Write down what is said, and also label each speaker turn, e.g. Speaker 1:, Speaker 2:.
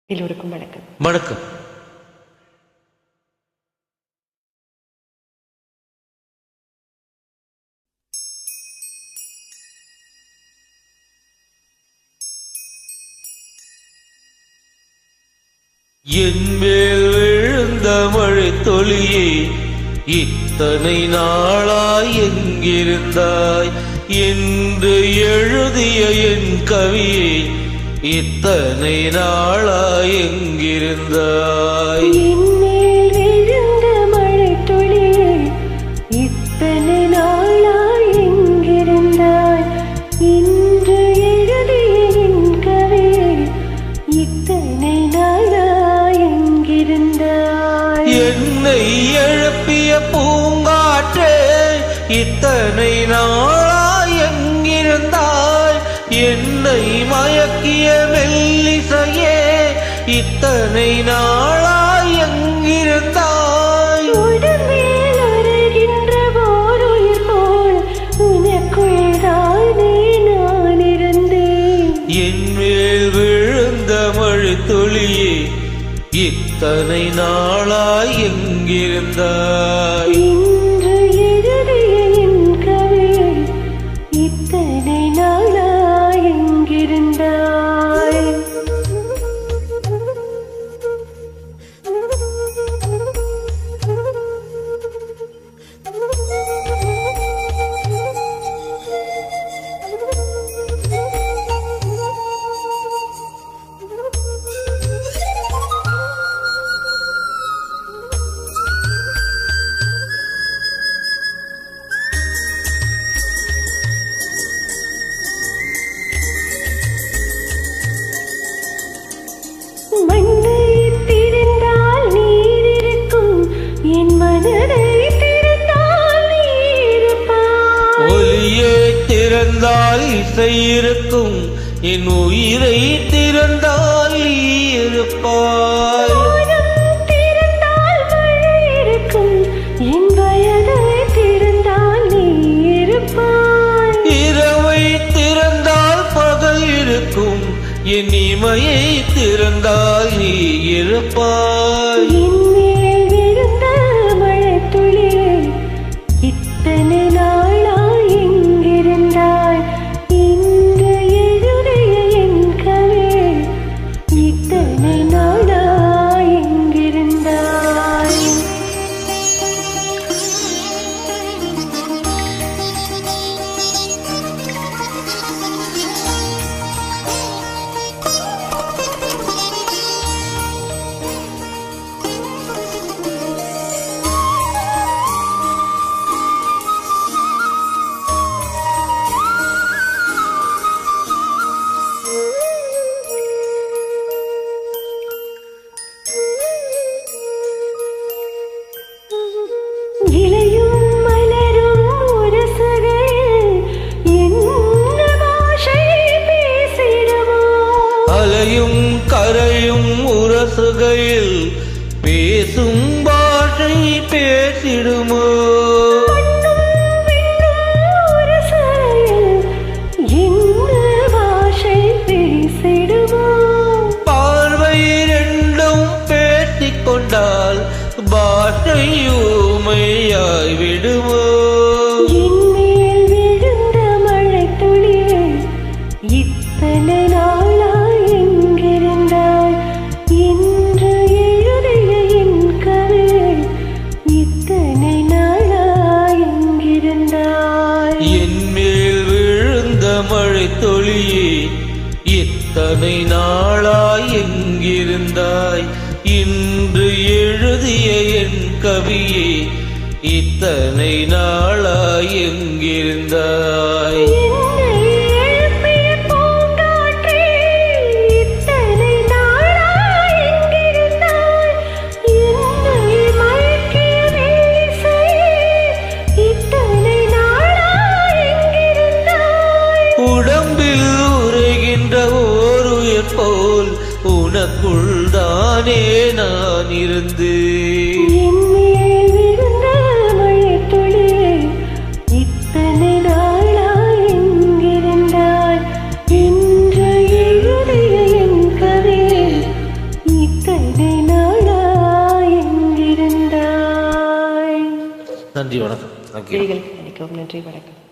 Speaker 1: எல்லோருக்கும் வணக்கம்.
Speaker 2: வணக்கம். என் மேல் விழுந்த மழை தொழியே, இத்தனை நாளாய் எங்கிருந்தாய் என்று எழுதிய என் கவியே, இத்தனை நாளாய் எங்கிருந்தாய்.
Speaker 1: என் மேல் விழுந்த மழை தொழியே, இத்தனை நாளாய் எங்கிருந்தாய் என்று எழுதிய என் கவியே, இத்தனை நாளாய் எங்கிருந்தாய்.
Speaker 2: என்னை எழுப்பிய பூங்காற்றே, இத்தனை நாளாய் எங்கிருந்தாய். என்னை மயக்கிய மெல்லிசையே, இத்தனை நாளாய் எங்கிருந்தாய்.
Speaker 1: உடம்பில் அருகின்ற ஓருயிர் போல் உனக்குள் தானே நான் இருந்தேன்.
Speaker 2: என் மேல் விழுந்த மழை துளியே, இத்தனை நாளாய் எங்கிருந்தாய்.
Speaker 1: இன்று எழுதிய என் கவியை, இத்தனை நாளாய் எங்கிருந்தாய். மண்ணை திறந்தால் நீர் இருக்கும், என் மனதை திறந்தால் நீ இருப்பாய்.
Speaker 2: ஒலியை திறந்தால் இசை இருக்கும், என் உயிரை திறந்தால் நீ இருப்பாய்.
Speaker 1: வானம் திறந்தால் மழை இருக்கும், என் வயதை திறந்தால் நீ இருப்பாய்.
Speaker 2: இரவை திறந்தால் பகல் இருக்கும், என் இமையை திறந்தால் நீ இருப்பாய்.
Speaker 1: என் மேல் விழுந்த மழை துளியே, இத்தனை நாளாய் எங்கிருந்தாய். இன்று எழுதிய என் கவியை, இத்தனை நாளாய் எங்கிருந்தாய். இலையும் மலரும் உரசுகையில் என்ன பாஷை பேசிடுமோ?
Speaker 2: அலையும் கரையும் உரசுகையில் பேசும் பாஷை பேசிடுமோ?
Speaker 1: மண்ணும் விண்ணும் உரசுகையில் என்ன பாஷை பேசிடுமோ?
Speaker 2: பார்வை ரெண்டும் பேசிக்கொண்டால் பாஷை ஊமையாய் விடுமோ?
Speaker 1: என் மேல் விழுந்த மழை துளியே, இத்தனை நாளாய் எங்கிருந்தாய். இன்று எழுதிய என் கவியை, இத்தனை நாளாய் எங்கிருந்தாய்.
Speaker 2: என் மேல் விழுந்த மழை தொழியே, இத்தனை நாளாய் எங்கிருந்தாய். இன்று எழுதிய என் கவியே, இத்தனை நாளாய் எங்கிருந்தாய்.
Speaker 1: என்னை எழுப்பிய பூங்காற்றே, இத்தனை நாளாய் எங்கிருந்தாய். என்னை மயக்கிய மெல்லிசையே, இத்தனை நாளாய் எங்கிருந்தாய்.
Speaker 2: உடம்பில் உரைகின்ற ஓருயிர் போல் உனக்குள் தானே நான் இருந்தேன்.
Speaker 1: என் மேல் விழுந்த மழை துளியே, இத்தனை நாளாய் எங்கிருந்தாய். இன்று எழுதிய என் கவியை,
Speaker 2: நன்றி, வணக்கம். தேங்க்யூ.
Speaker 1: விழிகளுக்கு மன்னிக்கவும். நன்றி, வணக்கம்.